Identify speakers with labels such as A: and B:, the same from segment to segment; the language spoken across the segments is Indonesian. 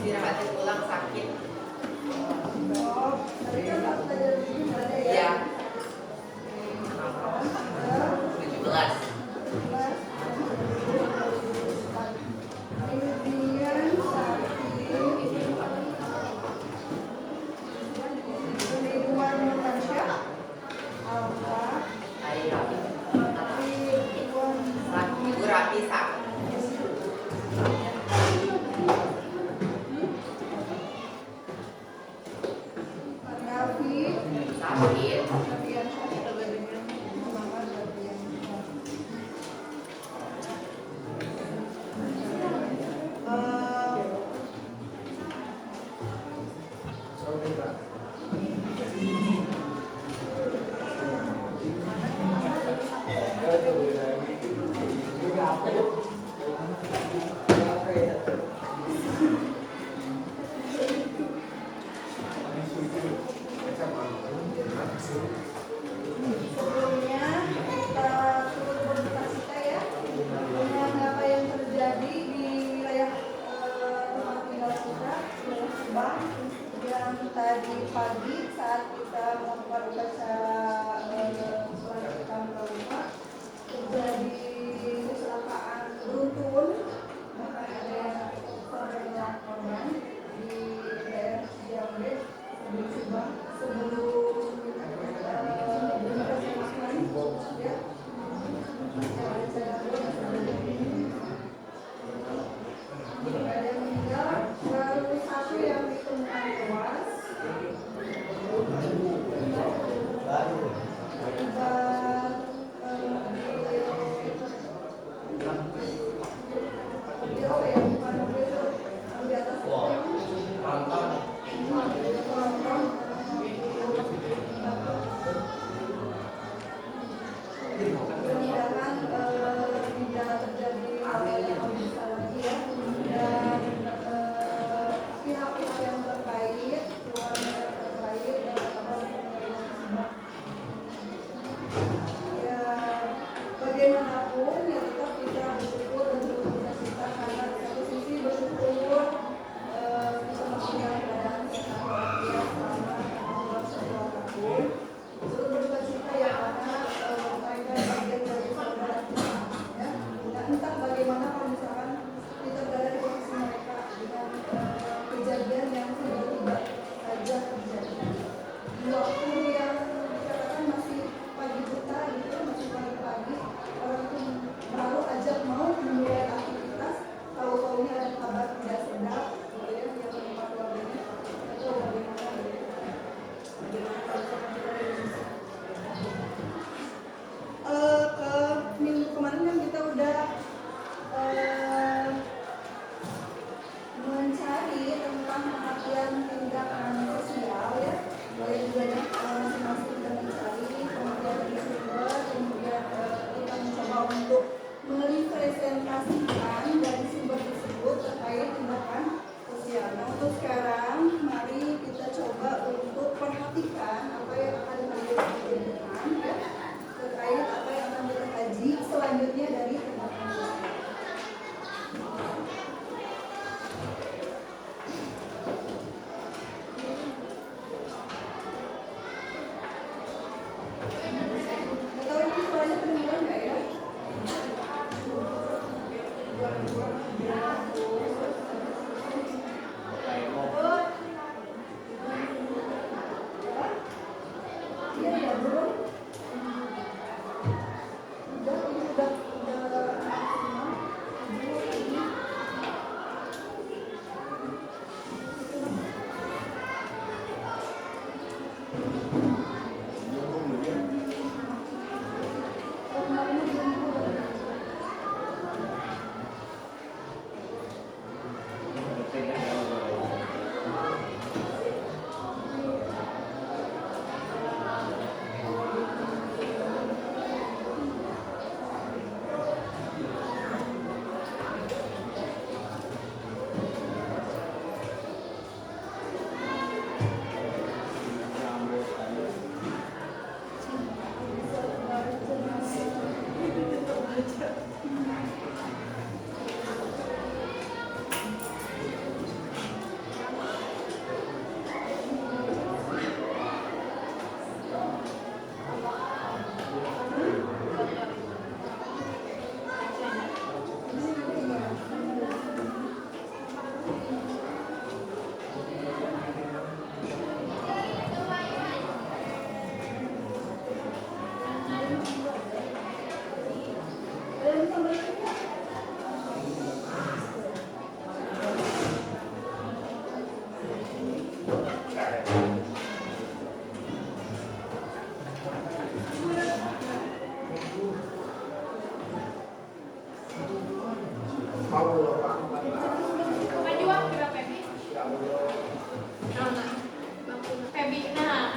A: istirahatnya pulang sakit.
B: Tapi kan harus ada ada ya.
A: Iya. 17.
B: Kemudian penipuan Natasha, Alfa,
A: Ibu Rapisa.
B: Nafi,
A: Sakit.
B: Nafian, Mama Nafian. Sebelumnya kita turut berduka cita ya dengan apa yang terjadi di wilayah tempat tinggal kita, wilayah Subang, yang tadi pagi saat kita melakukan upacara pelantikan Pramuka terjadi kecelakaan beruntun, bahkan ada yang terkena korban di daerah Jambe, di Subang sebelum ada yang meninggal, baru satu yang ditemukan tewas. Mudah-mudahan tidak terjadi hal yang bisa lagi ya, dan pihak-pihak yang terkait, keluarga yang terkait ya, bagaimanapun ya tetap kita bersyukur dan berduka cita karena di satu sisi bersyukur kita masih dalam keadaan sehat walafiat selama 2 tahun. Turut berduka cita ya karena mereka bagian dari saudara kita ya. Dan entah bagaimana kalau misalkan kita berada di posisi mereka dengan kejadian yang tiba-tiba saja terjadi di waktu yang dikatakan masih pagi buta gitu, masih pagi-pagi, orang itu baru aja mau memulai aktivitas, tahu-taunya ada kabar tidak sedap gitu ya, yang menimpa keluarganya. Itu bagaimana kalau kita dari sisi ke minggu kemarin kan kita udah mencari tentang perhatian tindakan sosial ya, boleh juga ya masing-masing kita mencari, kemudian dari sumber, kemudian kita mencoba untuk merepresentasikan dari sumber tersebut terkait tindakan sosial. Nah untuk sekarang mari kita coba untuk perhatikan apa yang akan kita lakukan ya, terkait apa yang akan kita kaji selanjutnya dari tindakan sosial. Nggak tahu ini suaranya kedengeran nggak ya? Iya ya belum. Udah maksimal.
C: Maju ah, kira Pebi. Nah, Pebi, nah.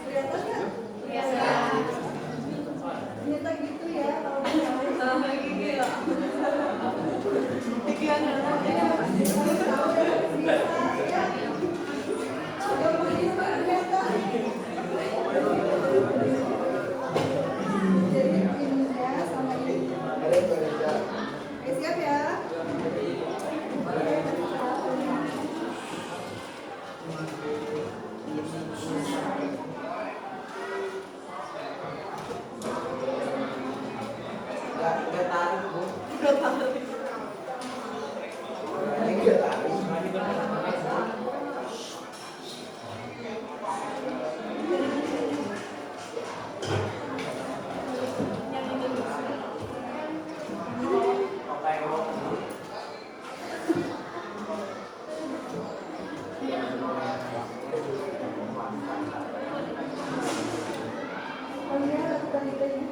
B: Kelihatan nggak?
C: Biasa.
B: Ternyata gitu ya kalau misalnya.
C: Gigi ya. Gigi anak ya.
B: Jadi ininya sama ini. Oke, siap ya? Oh iya, lakukan itu ya.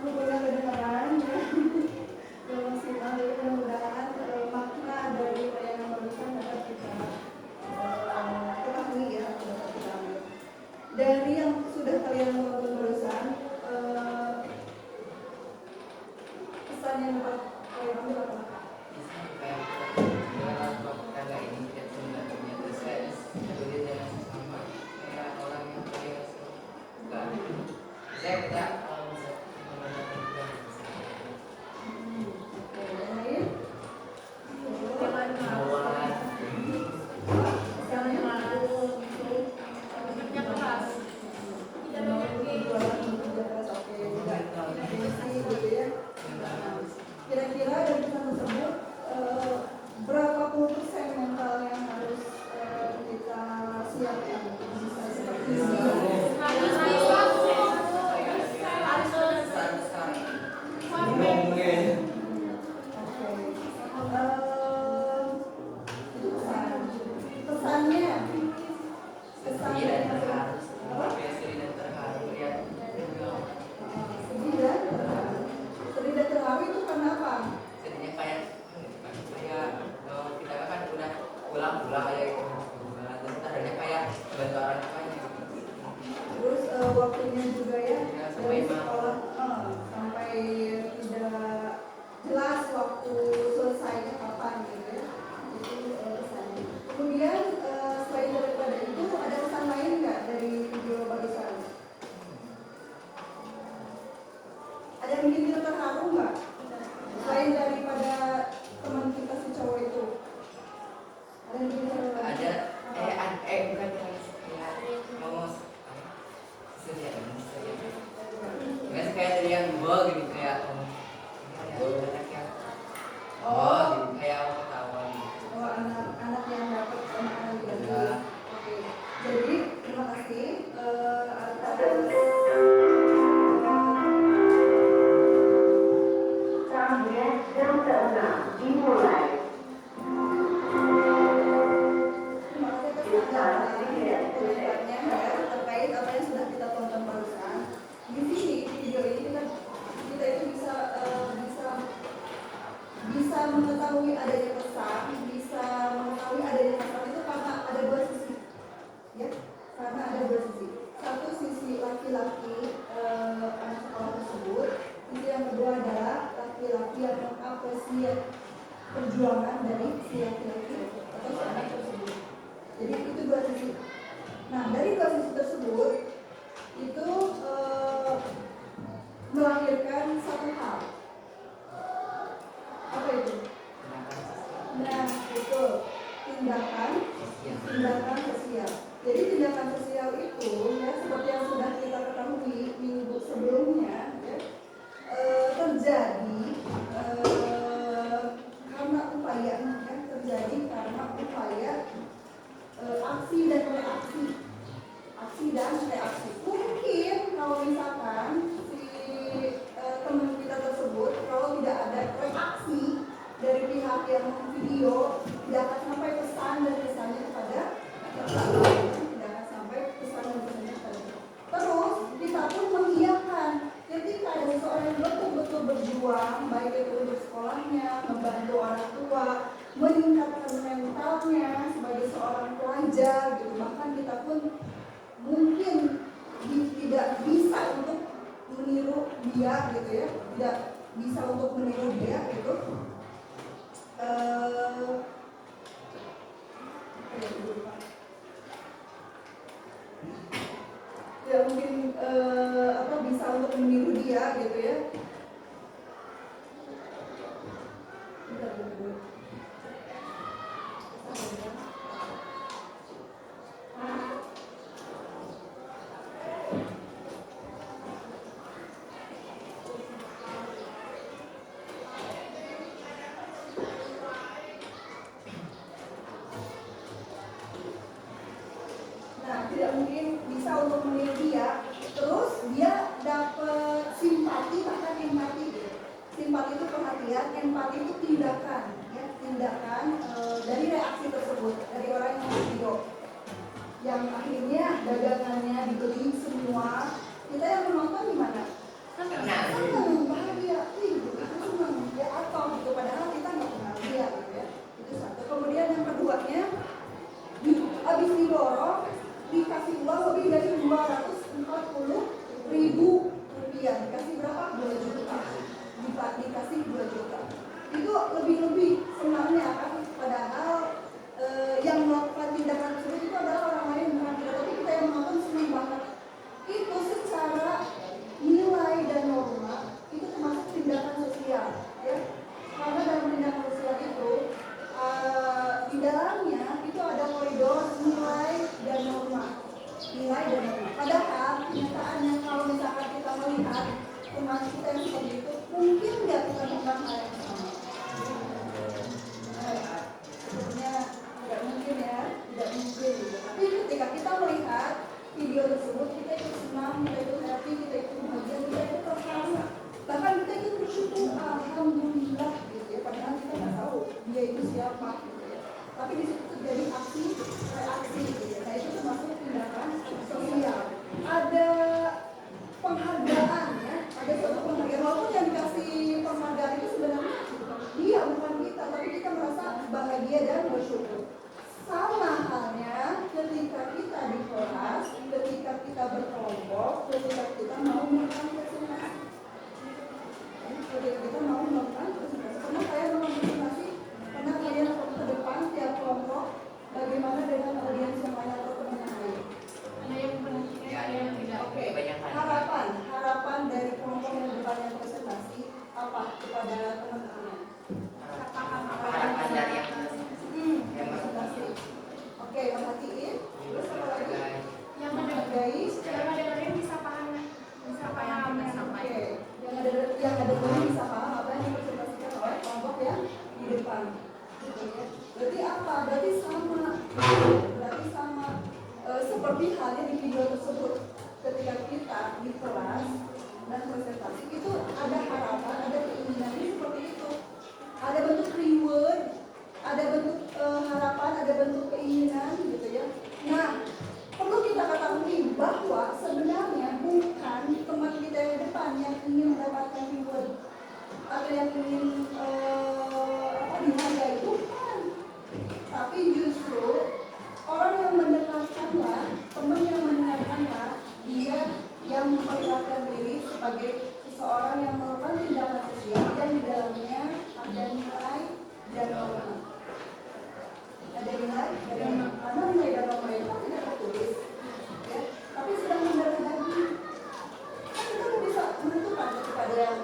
B: Mudah kedengaran ya. Maksimal ya, mudah-mudahan makna dari layanan barusan dapat kita ketahui ya, dapat kita ambil. Dari yang sudah kalian tonton barusan, pesan yang dapat kalian ambil apa? Kira-kira dari pesan tersebut berapa puluh persen mental yang harus kita siapkan untuk bisa seperti ini? Itu pesannya sedih dan terharu itu kenapa?
A: Jadinya kayak kita kan udah pulang kayak terus adanya kayak bantu orang tuanya.
B: Terus waktunya juga ya
A: sampai
B: dari sekolah sampai tidak jelas waktu selesainya kapan gitu ya. Itu pesannya. Kemudian selain daripada itu ada pesan lain nggak dari video barusan? Ada yang bikin kita terharu nggak? Selain daripada teman kita si cowok itu, ada yang bikin terharu?
A: Ada bukan kayak mau Guys, kayak dari yang gue gitu kayak gitu kayak ketahuan.
B: Oh, anak-anak yang dapat anak-anak yang oke. Jadi terima kasih atas
D: dimulai.
B: terima kasih atas komentarnya ya terkait apa yang sudah kita tonton barusan. Di sini di video ini kita itu bisa mengetahui adanya pesan, bisa mengetahui adanya pesan itu karena ada dua sisi, ya, karena ada dua sisi. Satu sisi laki-laki anak sekolah tersebut, sisi yang kedua adalah laki-laki yang mengapresiasi perjuangan dari si laki-laki atau si anak tersebut. Jadi itu dua sisi. Nah dari dua sisi tersebut itu melahirkan satu hal. Apa itu? Nah, itu tindakan sosial. Jadi tindakan sosial itu ya seperti yang sudah kita ketahui minggu sebelumnya ya, terjadi karena upaya aksi dan reaksi. Mungkin kalau misalkan si teman kita tersebut kalau tidak ada reaksi dari pihak yang video tidak akan sampai pesan dan pesannya kepada tidak akan sampai pesan dan pesannya kepada. Terus kita pun mengiyakan ketika ada seseorang yang betul-betul berjuang baik itu untuk sekolahnya, membantu orang tua, meningkatkan mentalnya sebagai seorang pelajar gitu. Bahkan kita pun mungkin tidak bisa untuk meniru dia gitu ya, tidak bisa untuk meniru dia gitu. Ya mungkin gitu ya. Bentar, bentar. Nah, tidak mungkin bisa untuk meniru dia. Terus dia dapat simpati, bahkan empati gitu. Simpati itu perhatian, empati itu tindakan, ya, tindakan dari reaksi tersebut dari orang yang video, yang akhirnya dagangannya dibeli semua. Kita yang menonton gimana? Senang, bahagia, gitu, senang, ya atau gitu. Padahal kita nggak kenal dia, gitu ya. Itu satu. Kemudian yang keduanya, habis didorong dikasih uang lebih dari 240.000 rupiah. Dikasih berapa? 2 juta. Dikasih 2 juta. Itu lebih-lebih senangnya kan. Padahal yang melakukan tindakan tersebut itu adalah orang lain, bukan kita. Tapi kita yang menonton senang banget. Itu secara nilai dan norma itu termasuk tindakan sosial, ya. Karena dalam tindakan sosial itu di dalamnya itu ada koridor nilai dan norma. Nilai dan norma. Padahal kenyataannya kalau misalkan kita melihat teman kita yang seperti itu, mungkin nggak kita melakukan hal yang sama. Sebenarnya tidak mungkin ya, tidak mungkin. Tapi ketika kita melihat video tersebut, kita ikut senang, kita ikut happy, kita ikut bahagia, kita ikut terharu. Bahkan kita ikut bersyukur, alhamdulillah gitu ya. Padahal kita nggak tahu dia itu siapa gitu ya. Tapi di situ terjadi aksi reaksi gitu ya. Nah itu termasuk tindakan sosial. Ada penghargaan ya, ada suatu penghargaan. Walaupun yang dikasih penghargaan itu sebenarnya dia bukan kita, tapi kita merasa bahagia dan bersyukur. Sama halnya ketika kita di kelas, ketika kita berkelompok, ketika kita mau melakukan presentasi. Ketika kita mau melakukan presentasi, pernah saya melakukan presentasi, pernah kalian ke depan tiap kelompok, bagaimana dengan audiens yang lain atau teman yang lain?
C: Ada yang memperhatikan, ada yang tidak.
B: Oke, harapan dari kelompok yang depan yang presentasi apa kepada teman-teman?
A: Harapan dari yang
B: Presentasi. Oke, perhatiin. Terus apa lagi?
C: Yang menghargai, yang dengerin bisa paham, bisa paham.
B: Oke, yang ada bisa paham apa yang dipresentasikan oleh kelompok yang di depan. Berarti apa? Berarti sama. Seperti halnya di video tersebut. Ketika kita di kelas dan presentasi itu ada harapan, ada keinginan seperti itu. Ada bentuk reward, ada bentuk harapan, ada bentuk keinginan gitu ya. Nah, perlu kita ketahui bahwa sebenarnya bukan teman kita yang depan yang ingin mendapatkan reward atau yang ingin dihargai, bukan. Tapi justru orang yang mendengarkanlah, teman yang mendengarkanlah, dia yang memperlihatkan diri sebagai seseorang yang melakukan tindakan sosial dan di dalamnya ada nilai dan norma. Ada nilai dan norma. Karena nilai dan norma itu tidak tertulis, ya. Tapi sedang mendarah daging. Kan kita bisa menentukan ketika ada yang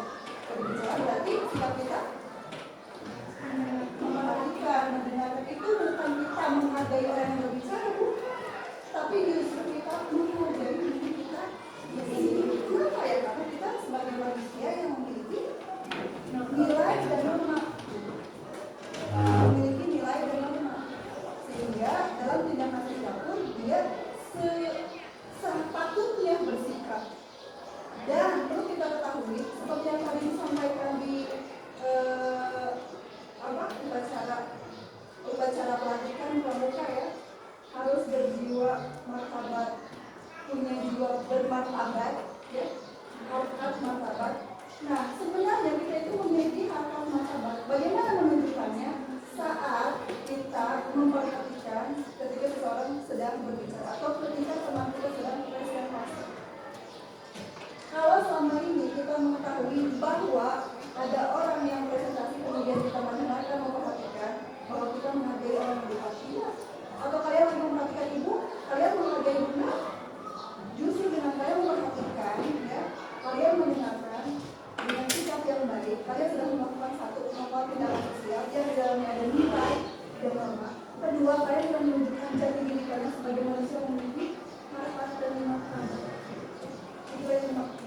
B: berbicara, berarti sikap kita memperhatikan, mendengarkan. Itu bukan kita menghargai orang yang berbicara, bukan. Tapi justru kita menghargai diri kita. Kenapa ya? Karena kita sebagai manusia yang memiliki nilai dan norma. Memiliki nilai dan norma. Sehingga dalam tindakan sosial pun dia sepatutnya bersikap. Dan perlu kita ketahui, seperti yang tadi disampaikan di upacara pelantikan pramuka ya, harus berjiwa martabat, punya jiwa bermartabat, ya, harkat martabat. Nah, sebenarnya kita itu memiliki harkat martabat. Bagaimana menunjukkannya? Saat kita memperhatikan ketika seseorang sedang berbicara atau ketika teman kita sedang presentasi. Kalau selama ini kita mengetahui bahwa ada orang yang presentasi kemudian kita mendengarkan, memperhatikan bahwa kita menghargai orang yang berpakaian, atau kalian lagi memperhatikan ibu, kalian menghargai bunda, justru dengan kalian memperhatikan, ya, kalian mendengarkan,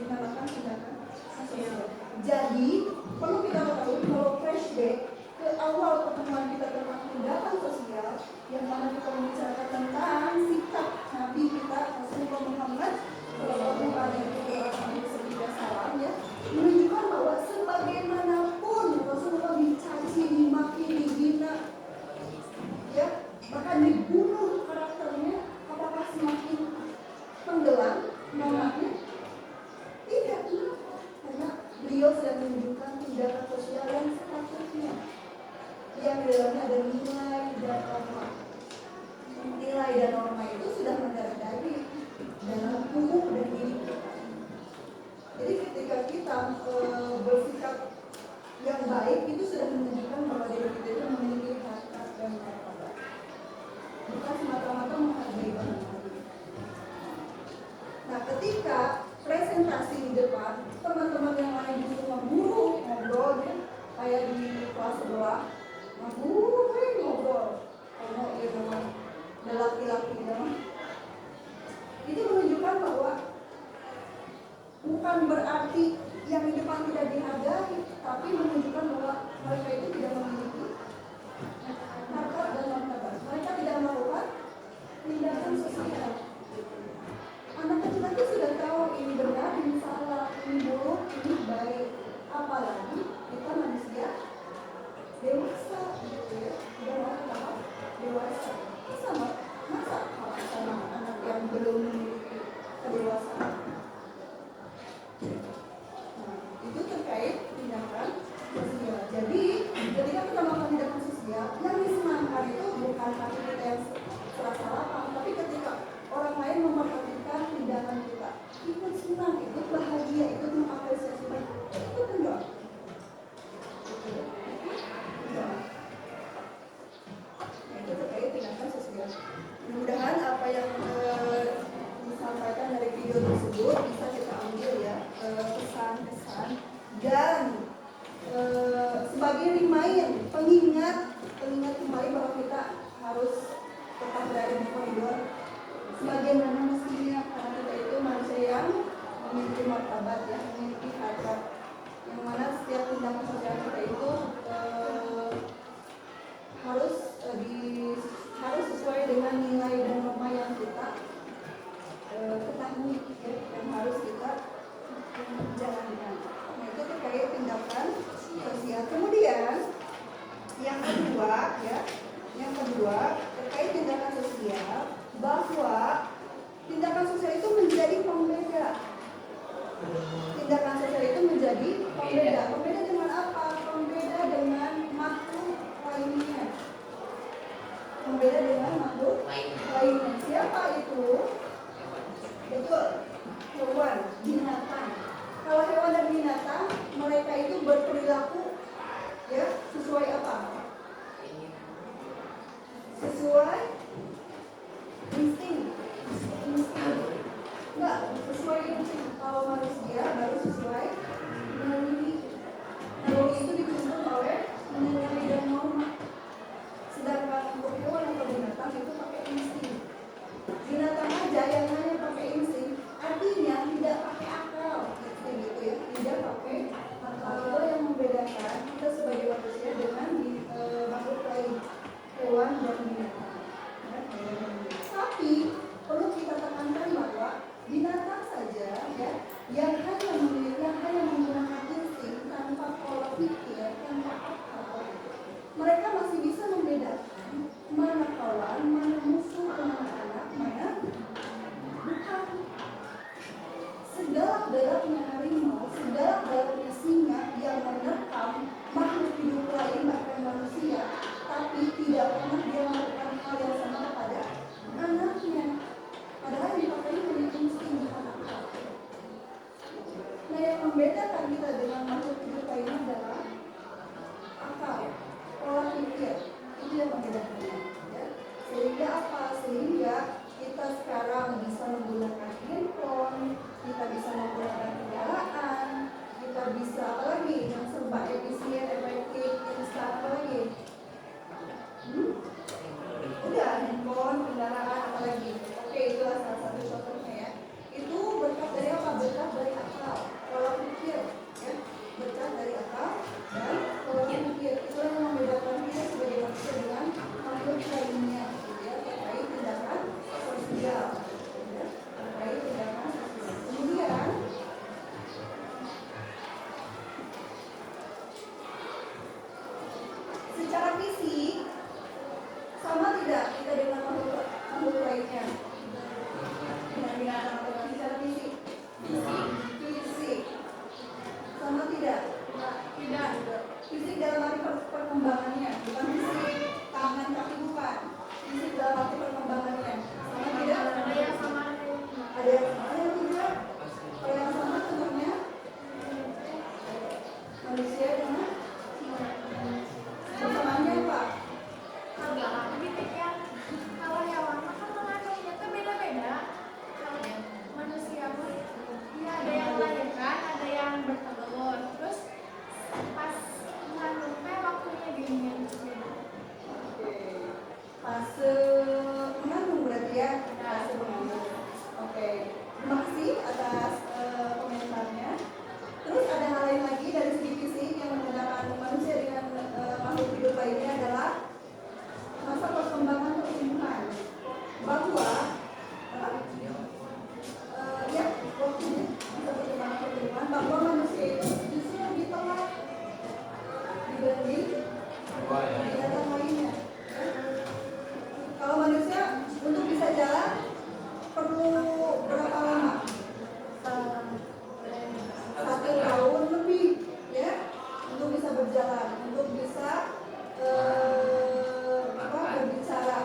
B: dinamakan tindakan sosial. Jadi perlu kita ketahui kalau flashback ke awal pertemuan kita tentang tindakan sosial, yang mana kita membicarakan tentang sikap Nabi kita Rasulullah Muhammad Shallallahu Alaihi Wasallam, ya, menunjukkan bahwa sebagaimanapun Rasulullah dicaci, dimaki, dihina, ya, bahkan dibunuh karakternya, apakah semakin tenggelam namanya? Tidak, karena beliau sudah menunjukkan tindakan sosial yang sepatutnya, yang di dalamnya ada nilai dan norma. Nilai dan norma itu sudah mendarah daging dalam tubuh dan diri kita. Jadi ketika kita bersikap yang baik, itu sudah menunjukkan bahwa diri kita itu memiliki harkat dan martabat, bukan semata-mata menghargai orang lain. Nah, ketika presentasi di depan, teman-teman yang lain justru memburu ngobrol, ya, kayak di kelas sebelah, memburu ngobrol, kalau ya memang ada laki-laki dalam, itu menunjukkan bahwa bukan berarti yang di depan tidak dihargai, tapi menunjukkan bahwa mereka itu tidak memiliki harkat dan martabat. Mereka tidak melakukan tindakan sosial. Anak kecil itu sudah tahu ini benar, ini salah, ini buruk, ini baik. Apalagi kita manusia dewasa, gitu ya, sudah mau tahap dewasa. Sama, masa kalah sama anak yang belum memiliki kedewasaan? Nah, itu terkait tindakan sosial. Jadi, ketika kita melakukan tindakan sosial, yang disenangkan itu bukan kaki kita yang serasa lapang, tapi ketika orang lain memperhatikan tindakan kita, ikut senang, ikut bahagia, ikut mengapresiasi, itu enggak. Nah, itu terkait tindakan sosial. Mudah-mudahan apa yang disampaikan dari video tersebut bisa kita ambil, ya, pesan-pesan dan sebagai reminder, pengingat kembali bahwa kita harus tetap berada di koridor sebagaimana mestinya, karena kita itu manusia yang memiliki martabat, ya, memiliki harkat, yang mana setiap tindakan sosial kita itu harus sesuai dengan nilai dan norma yang kita ketahui, ya, yang harus kita jalankan. Nah, itu terkait tindakan sosial. Kemudian yang kedua terkait tindakan sosial, bahwa tindakan sosial itu menjadi pembeda. Tindakan sosial itu menjadi pembeda. Pembeda dengan apa? Pembeda dengan makhluk lainnya. Pembeda dengan makhluk lainnya. Siapa itu? Betul, hewan, binatang. Kalau hewan dan binatang, mereka itu berperilaku, ya, sesuai apa? Sesuai insting. Enggak, sesuai insting. Kalau manusia baru sesuai naluri. Naluri itu dituntun oleh nilai dan norma. Sedangkan untuk hewan atau binatang itu pakai insting. Binatang aja yang hanya pakai insting, artinya tidak pakai akal, gitu ya, tidak pakai akal. Itu yang membedakan kita sebagai manusia dengan makhluk lain, hewan dan binatang. Tapi perlu kita tekankan bahwa binatang saja, ya, yang hanya menggunakan insting tanpa pola pikir, tanpa akal, mereka masih bisa membedakan mana kawan, mana musuh, mana anak, mana bukan. Segalak-galaknya harimau, segalak-galaknya singa yang menerkam makhluk hidup lain, bahkan manusia, tapi tidak pernah dia melakukan hal yang sama kepada anaknya. Padahal yang dipakai hanya insting, bukan akal. Nah, yang membedakan kita dengan makhluk hidup lain adalah akal, pola pikir. Itu yang membedakan, ya. Sehingga apa? Sehingga kita sekarang bisa menggunakan handphone, kita bisa menggunakan kendaraan, kita bisa apalagi yang serba efisien, efektif, instan, apalagi? Udah, handphone, kendaraan, apalagi? Oke, itulah salah satu contohnya, ya. Itu berkat dari apa? Berkat dari akal.
C: bertelur. Terus pas mengandung teh waktunya dingin gitu.
B: Oke. Fase mengandung berarti ya? Fase mengandung. Oke. Terima kasih atas komentarnya. Terus ada hal lain lagi dari segi fisik yang membedakan manusia dengan makhluk hidup lainnya adalah masa perkembangan pertumbuhan. Bahwa ya waktunya masa perkembangan pertumbuhan bahwa manusia itu justru lebih telat dibanding binatang lainnya. Ya. Kalau manusia untuk bisa jalan perlu berapa lama? 1 tahun lebih ya untuk bisa berjalan, untuk bisa berbicara.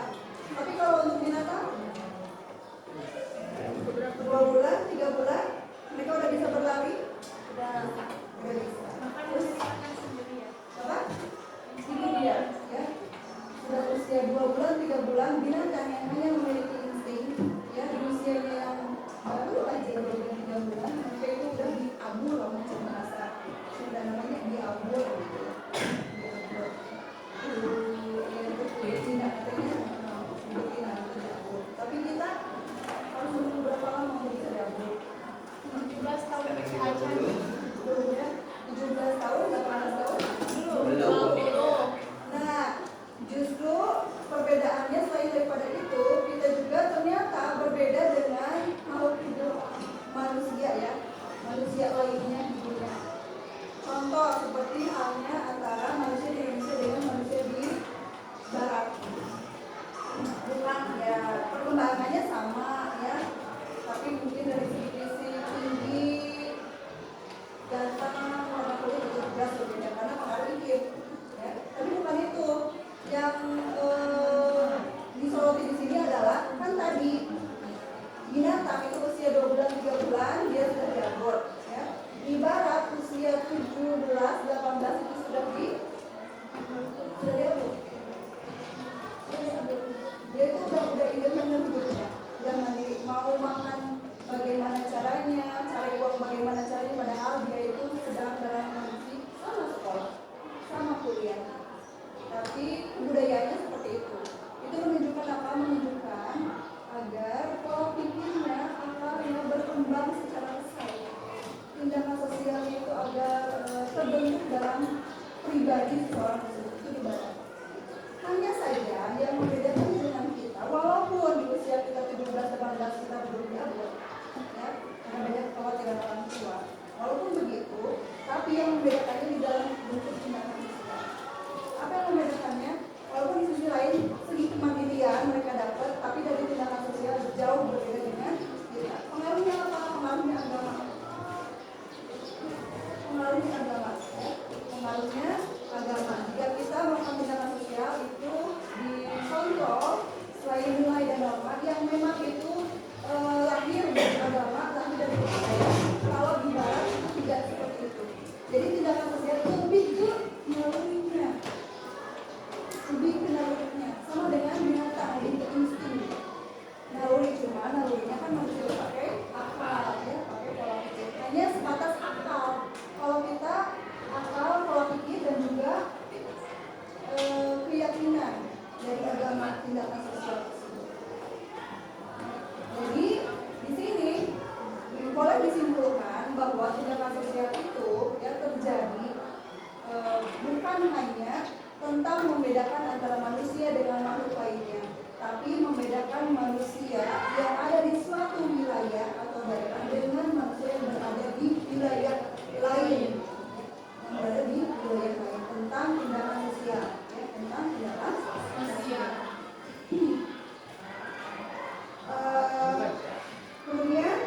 B: Tapi kalau untuk binatang 2 bulan, 3 bulan mereka udah bisa berlari, udah bisa.
C: Bahkan menciptakan sendiri ya.
B: Apa? Ini dia ya. Sudah usia 2 bulan, 3 bulan binatang yang hanya memiliki insting ya di usianya yang baru aja 2 bulan, 3 bulan mereka itu udah diabur macam bahasa sudah namanya diabur gitu. Diabur. Ya itu Cina katanya diabur. Tapi kita harus menunggu berapa lama untuk bisa diabur?
C: 17 tahun aja.
B: Belum ya? 17 tahun, 18 tahun?
A: Belum.
B: Nah, justru perbedaannya selain daripada itu, kita juga ternyata berbeda dengan makhluk hidup manusia ya, manusia lainnya di dunia. Contoh seperti halnya antara manusia di Indonesia dengan manusia di Barat. Bukan ya, perkembangannya sama ya, tapi mungkin dari segi fisik, tinggi, ganteng, warna kulit itu jelas berbeda karena pengaruh iklim. Ya. Tapi bukan itu yang disoroti di sini adalah kan tadi binatang itu usia 2 bulan 3 bulan dia sudah diabor ya. Di barat usia 17 18 itu sudah diabor. Dia itu udah independen hidupnya, udah mandiri, mau makan bagaimana caranya, cari uang bagaimana caranya, padahal dia itu sedang dalam kondisi sama sekolah, sama kuliah. Tapi budayanya seperti itu. Itu menunjukkan apa? Menunjukkan agar pola pikirnya, akalnya berkembang secara besar. Tindakan sosialnya itu agar terbentuk dalam pribadi seorang tersebut itu di barat. Hanya saja yang membedakan dengan kita, walaupun di usia kita 17-18 kita belum diabor, ya, karena banyak kekhawatiran orang tua. Walaupun begitu, tapi yang membedakannya di dalam bentuk tindakan sosial. Apa yang membedakannya? Walaupun di sisi lain segi kemandirian mereka dapat, tapi dari tindakan sosial jauh berbeda dengan kita. Pengaruhnya apa? Pengaruhnya agama. Pengaruhnya agama. Ya. Pengaruhnya agama. Jika kita melakukan tindakan sosial itu dikontrol selain nilai dan norma yang memang itu lahir dari agama, lahir dari kepercayaan. Kalau di barat itu tidak seperti itu. Jadi tindakan sosial itu lebih ke nalurinya, lebih ke nalurinya, sama dengan binatang, lebih ke insting. Naluri cuma nalurinya kan manusia pakai akal, ya, pakai pola pikir. Hanya sebatas akal. Kalau kita akal, pola pikir dan juga keyakinan dari agama tindakan sosial tersebut. Jadi di sini boleh disimpulkan bahwa tindakan sosial itu ya terjadi bukan hanya tentang membedakan antara manusia dengan makhluk lainnya, tapi membedakan manusia yang ada di suatu wilayah atau daerah dengan manusia yang berada di wilayah lain, yang berada di wilayah lain tentang tindakan sosial, ya, tentang tindakan sosial. Kemudian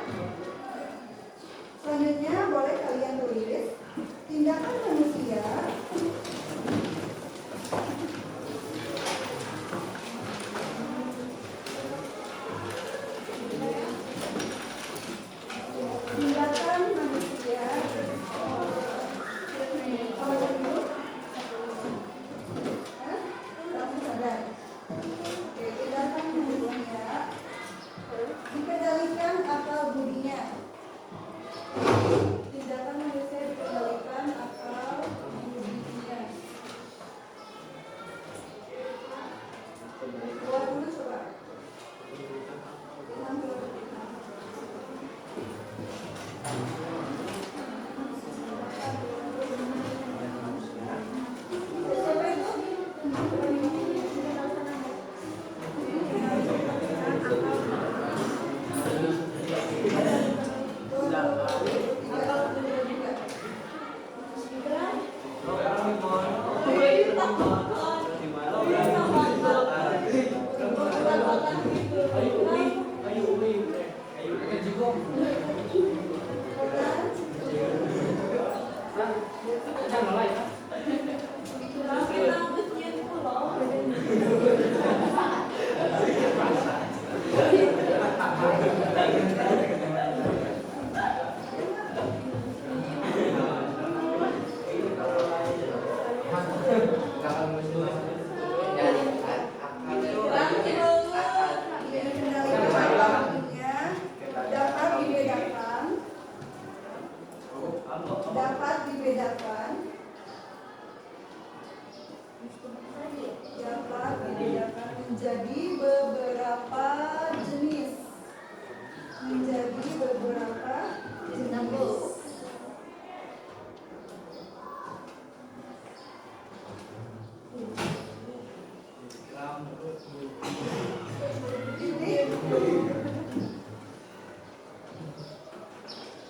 B: selanjutnya boleh kalian tulis tindakan manusia dikendalikan akal budinya. Tindakan manusia dapat dibedakan menjadi beberapa jenis.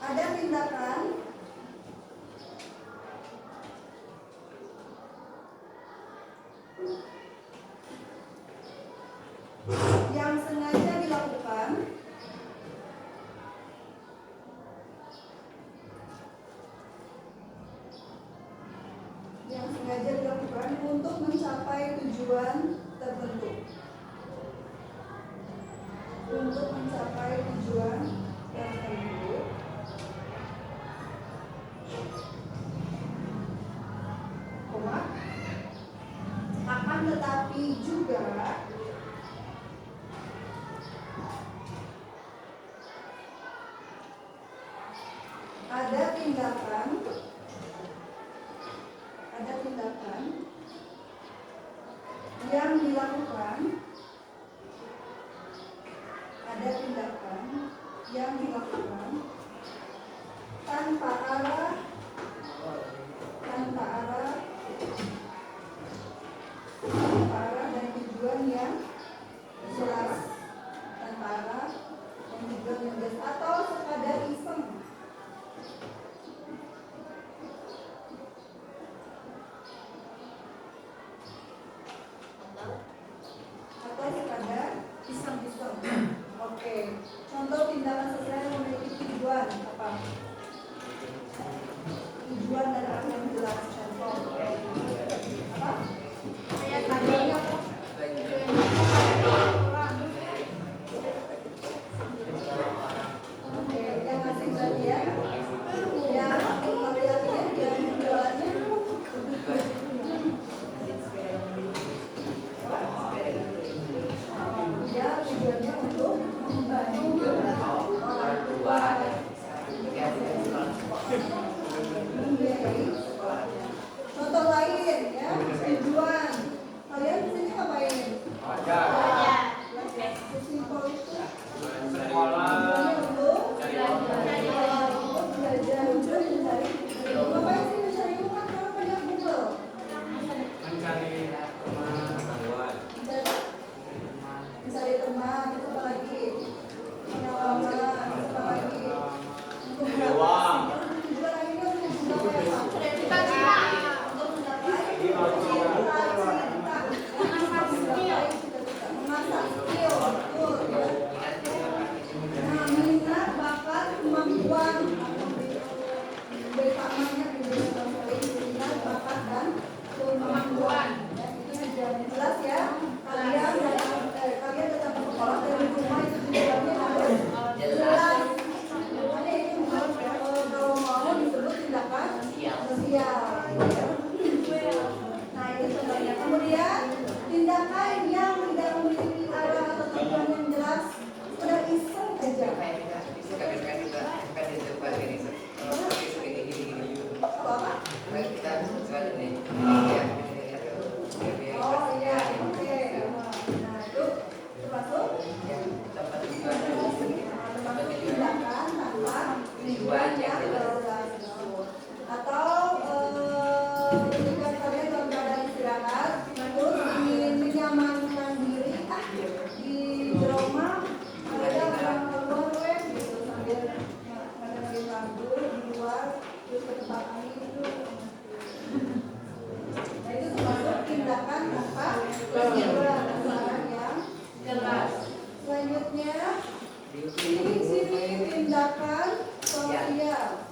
B: Ada tindakan yang sengaja dilakukan untuk mencapai tujuan tertentu. Akan tetapi juga ada tindakan yang dilakukan tanpa arah dan tujuan yang jelas, atau sekadar iseng. Oke. Contoh tindakan sosial yang memiliki tujuan apa? Tujuan dan arah yang jelas. Contoh. Apa? Tujuannya apa? Oke, yang ngasih bagian, yang laki-lakinya yang jualannya. Ya, tujuannya untuk membantu orang tua. Contoh lain ya, tujuan kalian disini ngapain? Belajar. Sesimpel itu. Tujuannya untuk belajar, mencari. Ngapain sih mencari ilmu? Kan kalau banyak Google. Mencari teman, itu apa lagi? Pengalaman, apa lagi? Untuk tujuan akhirnya untuk cita-cita. Untuk mencapai cita-cita. Mengasah skill, betul ya. Nah, minat, bakat, kemampuan. Betamanya minat, bakat, dan kemampuan. Ya, itu jelas ya. Kalian tetap sekolah dari rumah itu tujuannya harus jelas. Pokoknya itu kalau mau disebut tindakan sosial. Nah, ini contohnya. Kemudian tindakan yang tidak memiliki arah atau tujuan yang jelas, sudah iseng aja. Apa? Oh iya, oke. Nah, itu termasuk tindakan tanpa tujuan yang jelas. Atau ketika kalian dalam keadaan istirahat, terus ingin menyamankan diri di rumah, ada orang keluar gitu sambil ngadengin lagu di luar, terus ke tempat angin itu. Nah, itu termasuk tindakan tanpa tujuan yang jelas. Selanjutnya, ciri-ciri tindakan sosial.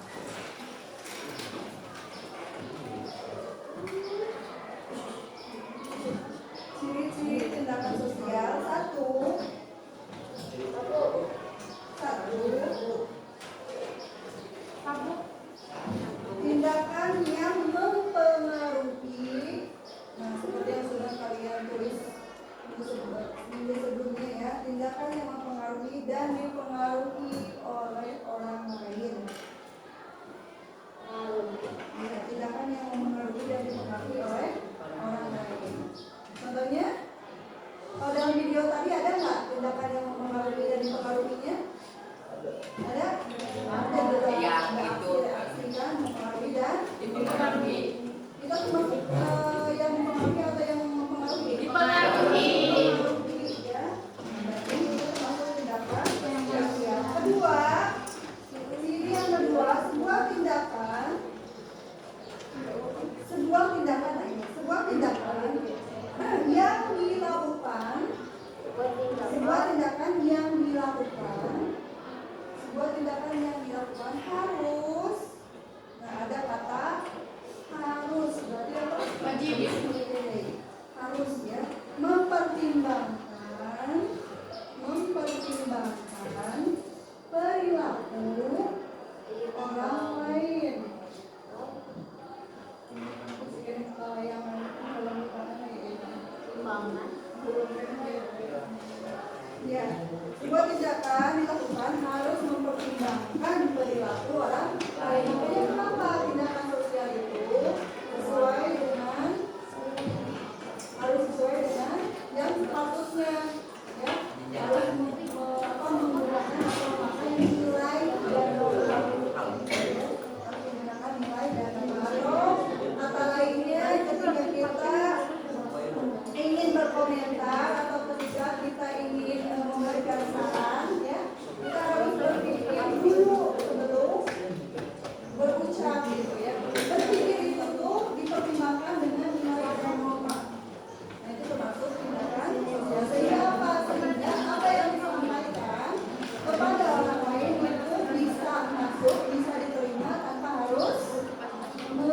B: Ciri-ciri tindakan sosial. Satu, tindakan yang mempengaruhi. Nah, seperti yang sudah kalian tulis minggu sebelumnya ya, tindakan yang mempengaruhi dan dipengaruhi oleh orang lain.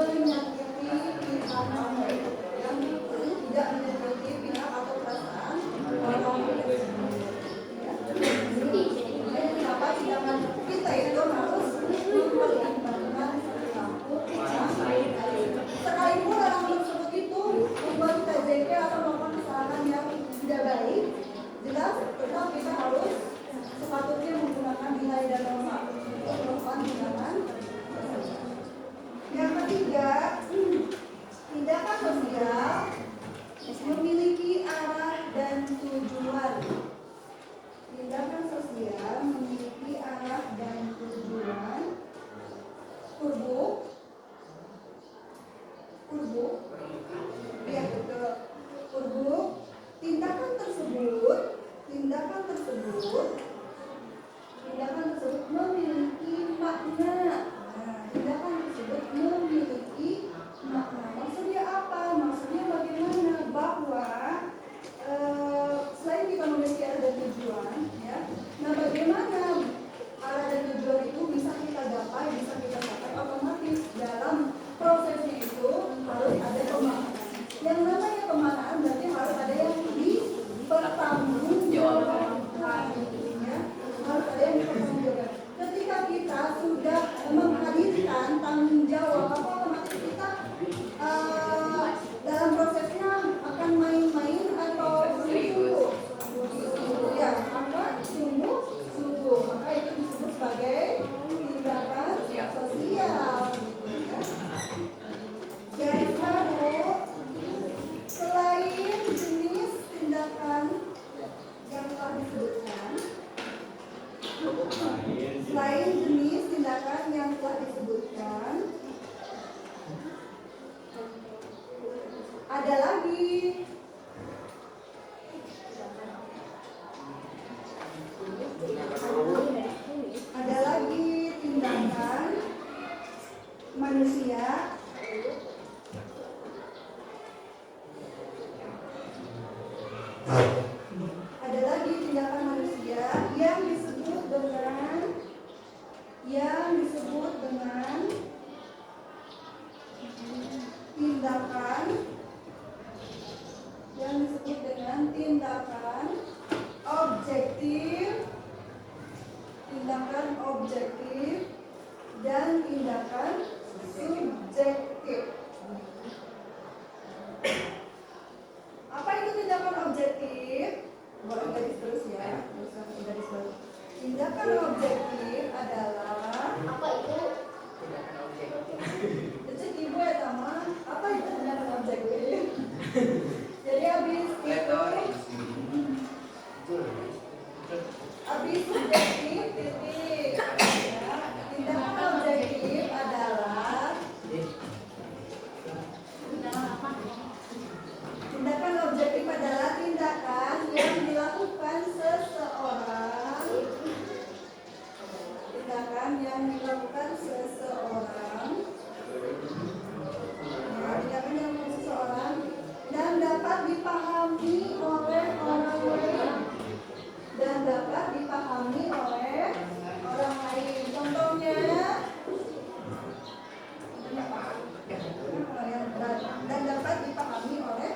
B: menyakiti pihak lain yang tidak menyakiti pihak atau perasaan orang lain. Ya. Jadi kenapa tindakan kita itu harus mempertimbangkan perilaku orang lain. Sekalipun orang tersebut itu membuat KJP atau melakukan kesalahan yang tidak baik, jelas tetap kita harus sepatutnya menggunakan nilai dan norma untuk melakukan tindakan. Yang ketiga, tindakan sosial memiliki arah dan tujuan. Tindakan sosial memiliki arah dan tujuan. Ya betul. Tindakan tersebut memiliki makna. Tindakan tersebut memiliki makna. Maksudnya apa? Maksudnya bagaimana? Bahwa selain kita memiliki arah dan tujuan, ya. Nah, bagaimana arah dan tujuan itu bisa kita gapai, bisa kita capai otomatis dalam prosesnya itu harus ada pemaknaan. Yang namanya pemaknaan berarti harus ada yang dipertanggungjawabkan. Ya. Harus ada yang dipertanggungjawabkan. Ketika kita sudah menghadirkan tanggung jawab, apa otomatis kita dalam prosesnya akan main-main atau sungguh? Ya, apa? Sungguh. Maka itu disebut sebagai tindakan sosial. Jadi selain jenis tindakan yang telah disebutkan, ada lagi tindakan manusia yang disebut dengan tindakan objektif dan tindakan subjektif. Apa itu tindakan objektif? Boleh garis terus ya. Tindakan objektif adalah
C: Apa itu?
A: Tindakan objektif.
B: cek ibu ya sama. Apa itu tindakan objektif? Jadi habis subjektif titik. Ya. Tindakan objektif adalah tindakan yang dilakukan seseorang. Dan dapat dipahami oleh orang lain. Contohnya dan dapat dipahami oleh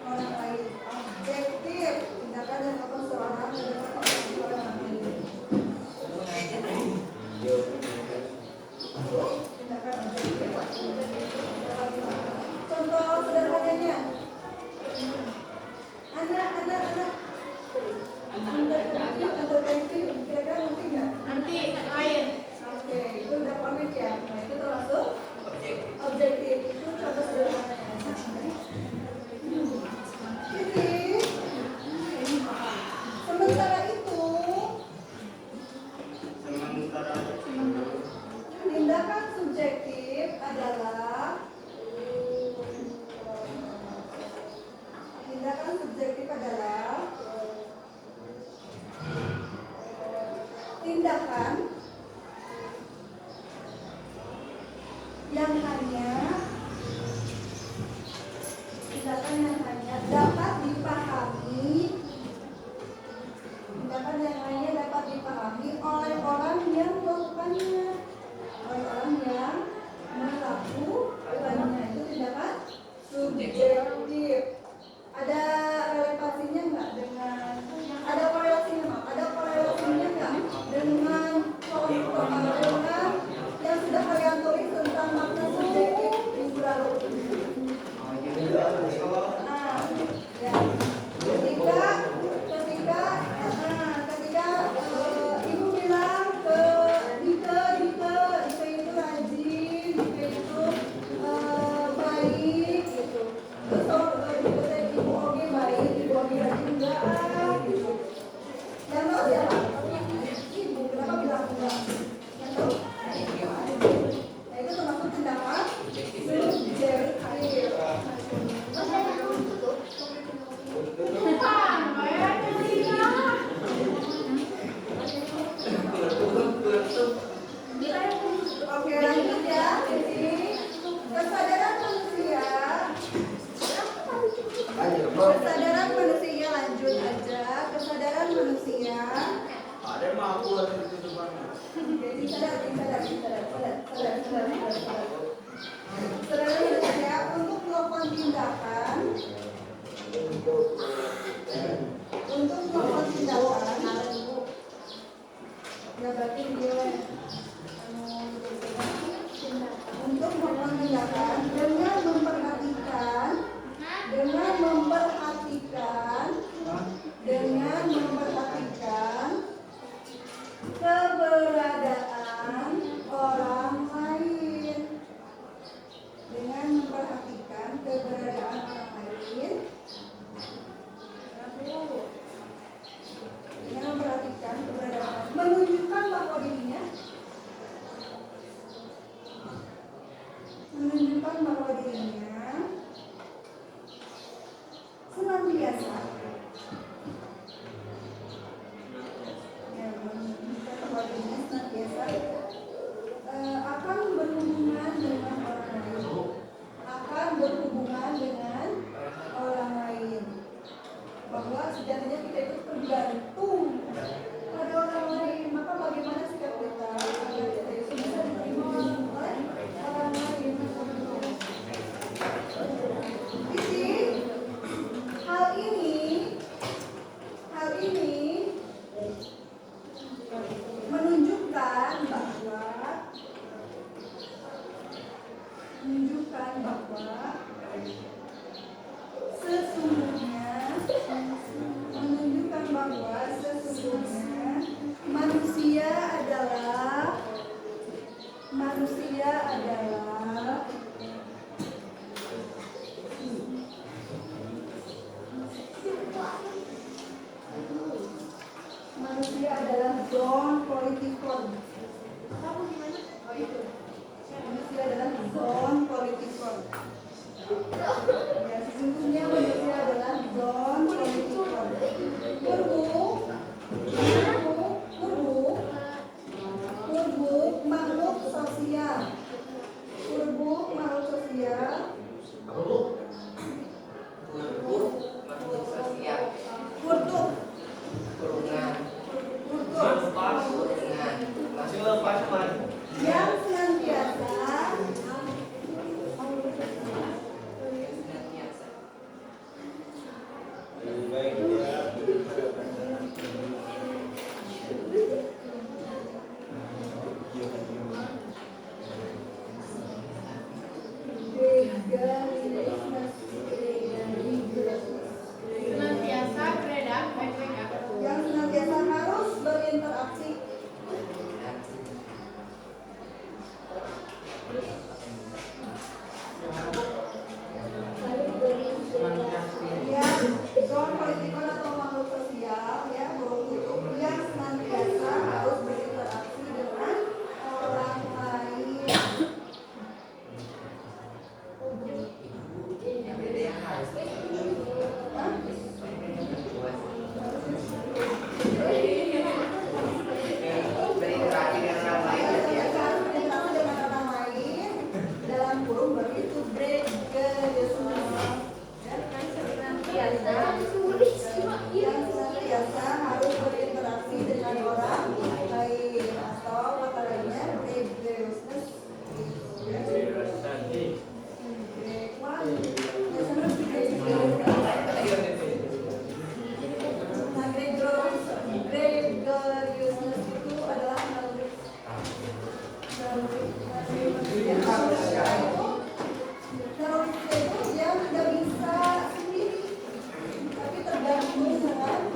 B: orang lain. Objektif, tindakan yang dilakukan seseorang dan dapat dipahami oleh orang lain. Tindakan objektif. Contoh sederhananya, anak kira-kira ngerti nggak?
C: Nanti lain.
B: Oke, itu udah pamit ya. Nah, itu termasuk objektif. Itu contoh sederhananya. Jadi, sementara itu, tindakan subjektif adalah tindakan yang hanya dapat dipahami oleh orang yang melakukannya, oleh orang yang melakukannya. Saudara-saudara, untuk melakukan tindakan ya berarti dia untuk melakukan tindakan dengan memperhatikan keberadaan orang lain, dengan memperhatikan keberadaan orang lain, dengan memperhatikan keberadaan, menunjukkan bahwa dirinya senantiasa akan berhubungan dengan orang lain, bahwa sejatinya kita itu tergantung pada orang lain. Maka bagaimana sikap kita agar kita itu bisa diterima oleh orang lain? Jadi hal ini menunjukkan bahwa sesungguhnya manusia adalah zon politikon. Manusia adalah zon politikon. Ya, sesungguhnya manusia adalah zon politikon. Kurbu makhluk sosial. Yang senantiasa harus berinteraksi. Ya, zon politikon atau makhluk sosial, ya, yang senantiasa harus berinteraksi dengan orang lain. Dalam kurung begitu yang senantiasa harus berinteraksi dengan orang lain, atau kata lainnya gregariousness. Gregariousness itu adalah teroris itu dia tidak bisa sendiri, tapi tergantung dengan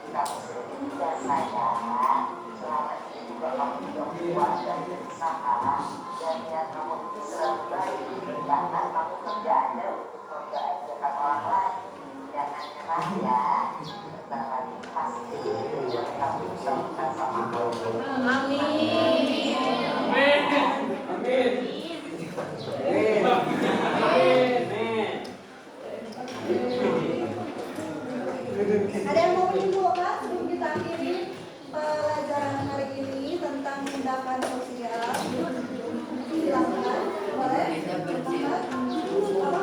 D: kamu sendiri dan saya selama ini juga kamu sudah kuat dan berusaha dan niat kamu itu selalu baik karena kamu kerjaannya untuk membahagiakan orang lain. Jangan nyerah ya, sebentar lagi pasti kamu bisa bukan sama aku.
B: Ada yang mau menyimpulkan sebelum kita akhiri pelajaran hari ini tentang tindakan sosial? Silakan, boleh. Muhammad? Apa?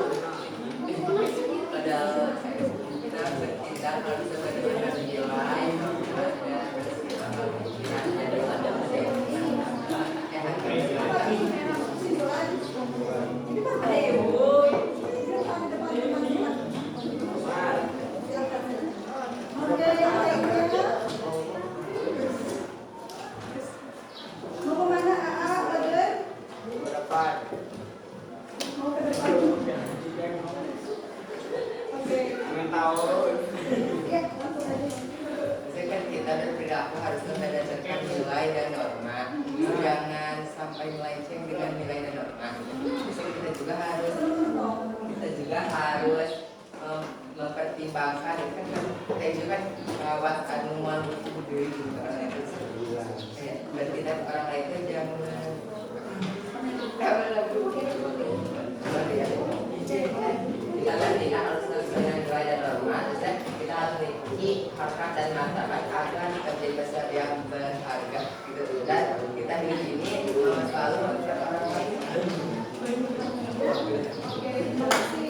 A: Pada kita bertindak harus sebagaimana nilai
B: Kesimpulan? Ini kan demo. Silakan di depan teman-teman. Silakan. Oke, yang lainnya. Mau kemana AA, Bader? Mau ke depan. Oke. Ya, langsung aja.
A: kan kita berperilaku harus berdasarkan nilai dan norma. Jangan sampai melenceng dengan nilai dan norma. Kita juga harus mempertimbangkan kan kita juga kan rawat anual diri juga bertindak orang lain itu jangan kita harus sesuai nilai dan norma. Kita harus memiliki harkat dan martabat agar menjadi sesuatu yang berharga gitu. Dan kita hidup ini selalu mengingat orang lain.
B: Oke, terima kasih.